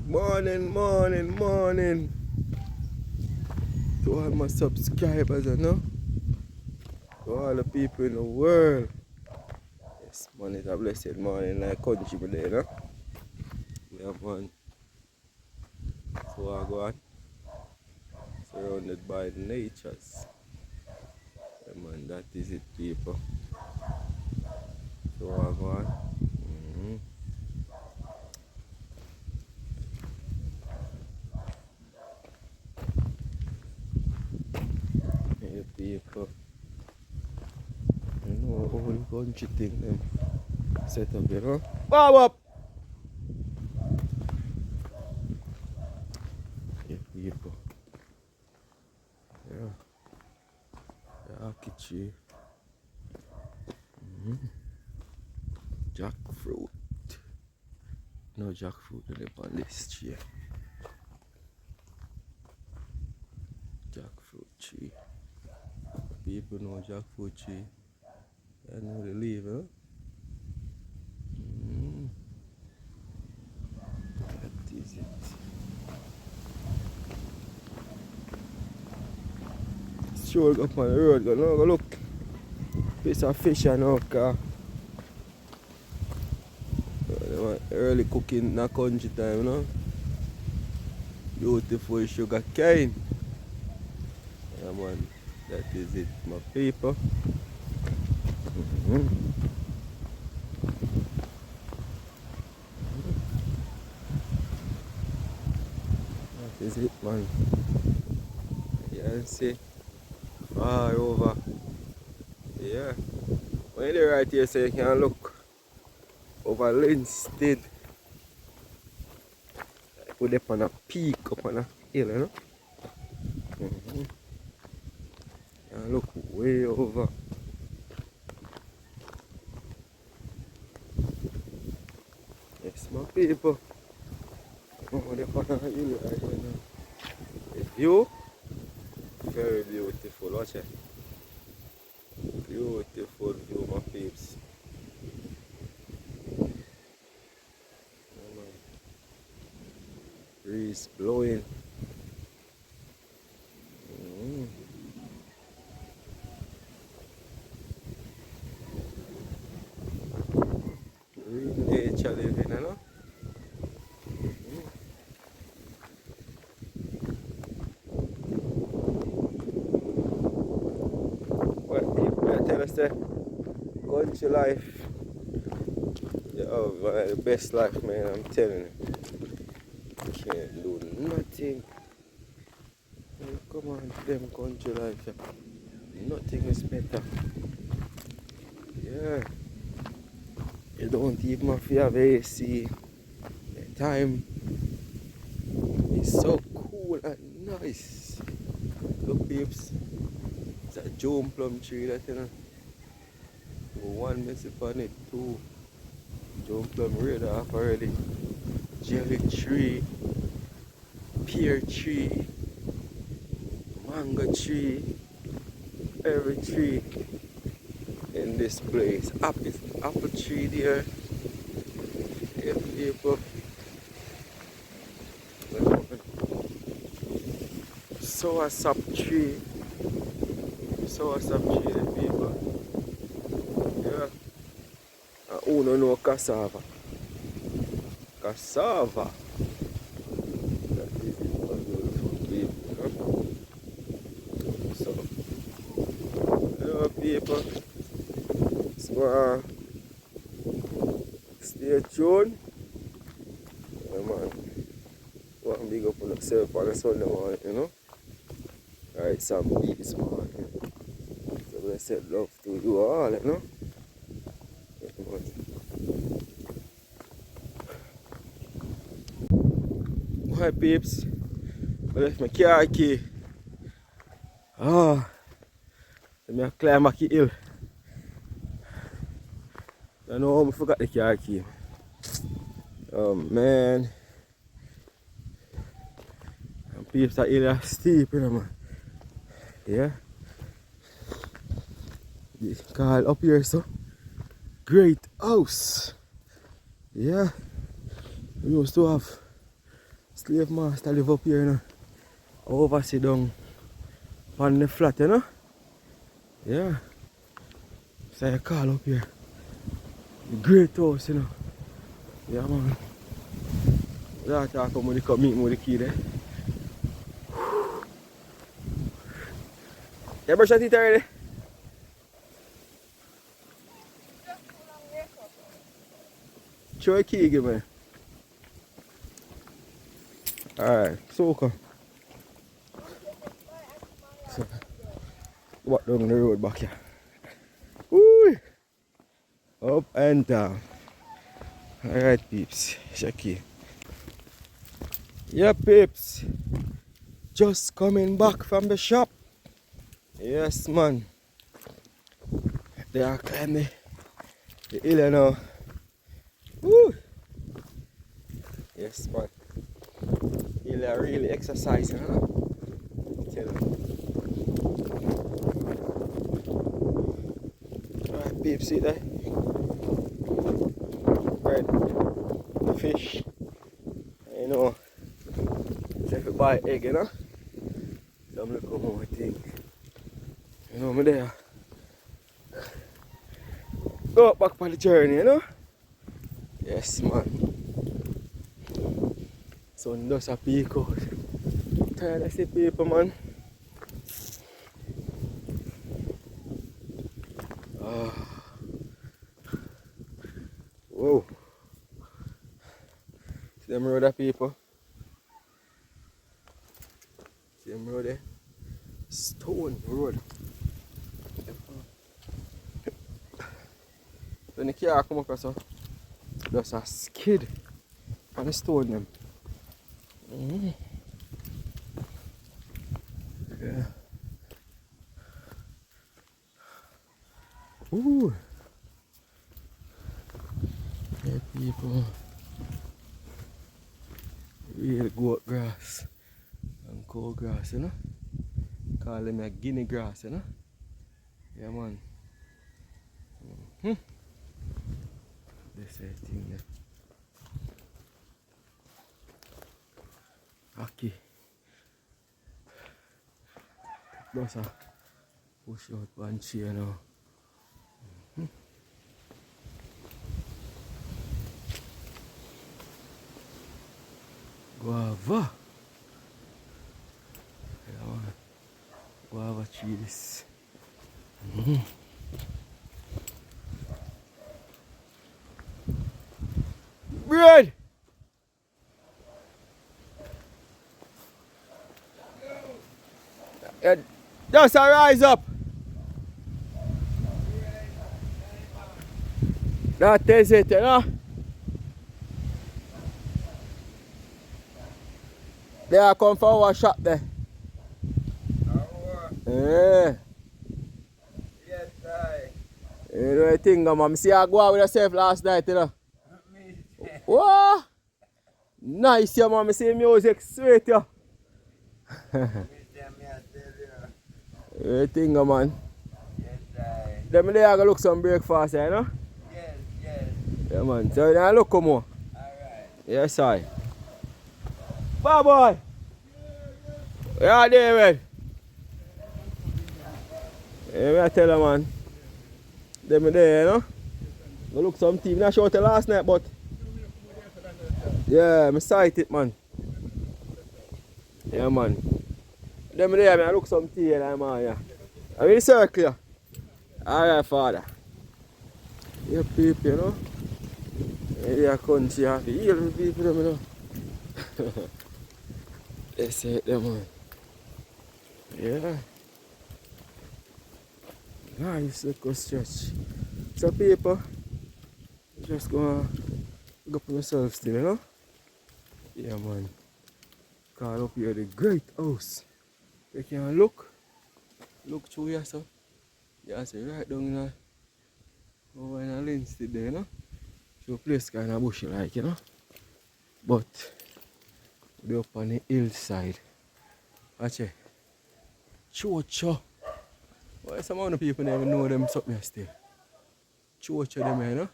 Morning, morning, morning to all my subscribers, to all the people in the world. Yes, man, it's a blessed morning like country today, Yeah, man. So I go on, surrounded by the natures. Yeah, man, that is it, people. So I go on. Hey, people. You know, whole country thing, them set up, Bob up! Hey, people. Yeah, yeah, kitchen. Jackfruit. No jackfruit on this tree. Jackfruit tree. People know jackfruit tree. I know the leaf, That is it. Stroll up on the road, go look. Piece of fish and all car. Early cooking in the country time, Beautiful sugar cane. Yeah, man. That is it, my people. That is it, man. You can see far over. Yeah. When you're right here, so you can look over Linstead. Put up on a peak up on a hill, And look way over. Yes, my people. Oh, they're on a hill right here now. The view, very beautiful. Watch it. Beautiful view, my peeps. Yeah, man. Breeze blowing. Real nature living, What people I tell us that country life, the best life, man, I'm telling you. Can't do nothing. Come on, them country life. Nothing is better. Yeah. You don't even have to have AC. The time is so cool and nice. Look, peeps. It's a June plum tree that. One miss upon it, two. June plum radar off already. Jelly tree, pear tree, mango tree, every tree in this place. Apple tree there. Yeah, people. Sour sap tree. Sour sap tree, the people. Yeah. And who don't know cassava? Cassava. That is it for beautiful people. So, people. So, stay tuned. Yeah, man. Go and big up on yourself on a Sunday morning, Alright, some peace, man. So, blessed love to you all, Yeah, man. Hi, peeps. I left my car key. Let me climb back the hill. I know I forgot the car key. Oh, man. And peeps, that hill is steep, man. Yeah. It's called up here, so. Great house. Yeah. We used to have Slave master live up here, you know. Over sit down on the flat, you know. Yeah. So I call up here. The great house, you know. Yeah, man. That talk about when they come meet me with the key there. You brush your teeth already? Show a key, give me. Alright, so come. So, walk down the road back here. Woo! Up and down. Alright, peeps. Shaky. Yeah, peeps. Just coming back from the shop. Yes, man. They are climbing the hill, you know. Woo! Yes, man. Hill are really exercising, huh? Tell you. Alright, peeps, see there? Right. The fish. You know. If you buy egg, you know. Some little more thing. You know me there. Go back on the journey, you know? Yes, man. Sun does a peak out. Tired of see people, man. Whoa. See them road of people? See them road there? Stone road. When the car come across, just a skid on the stone them. Yeah. Ooh. Yeah, people. Real goat grass and cow grass, you know. Call them a guinea grass, you know. Yeah, man. This thing there. Okay. Just a push out one chair now. Guava. Yeah, man. Guava cheese. Bread! Just a rise up. That is it, you know. They are come from our shop there. Yeah. Yes, I. You know the thing, man. See I go out with yourself last night, you know. What? Nice, yeah, man. I see music sweet, yeah. You thing, man. Yes, I. Them there I go look some breakfast, you know. Yes, yes. Yeah, man. So now look come on. Alright. Yes, I. Bye, boy. Yeah, David. Yeah, I tell you, man. Them there, you know. Go look some team. I showed you last night, but yeah, I sight it, man. Yeah, man. Them there, I look some tea, man. Yeah. I'm in the circle, yeah. Alright, father. Yeah, people, you know. Yeah, country, you have to heal the people, you know. They say it, them, man. Yeah. Nice little stretch. So, people, just go for myself still, you know. Yeah, man. Call up here the great house. You can look through here, so. Yeah, see right down in over in a lens there, you know. So place kind of bushy like, you know. But be up on the hillside. Watch it. Chocho. Why some of the people never know them something still. Chocho them, you know.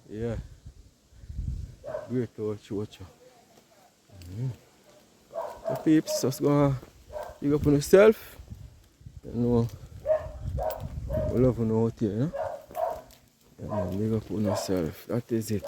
Yeah. Great old chocho. So peeps, just gonna big up on yourself. You know, we love you out here, you know? Yeah, man, big up on yourself. That is it.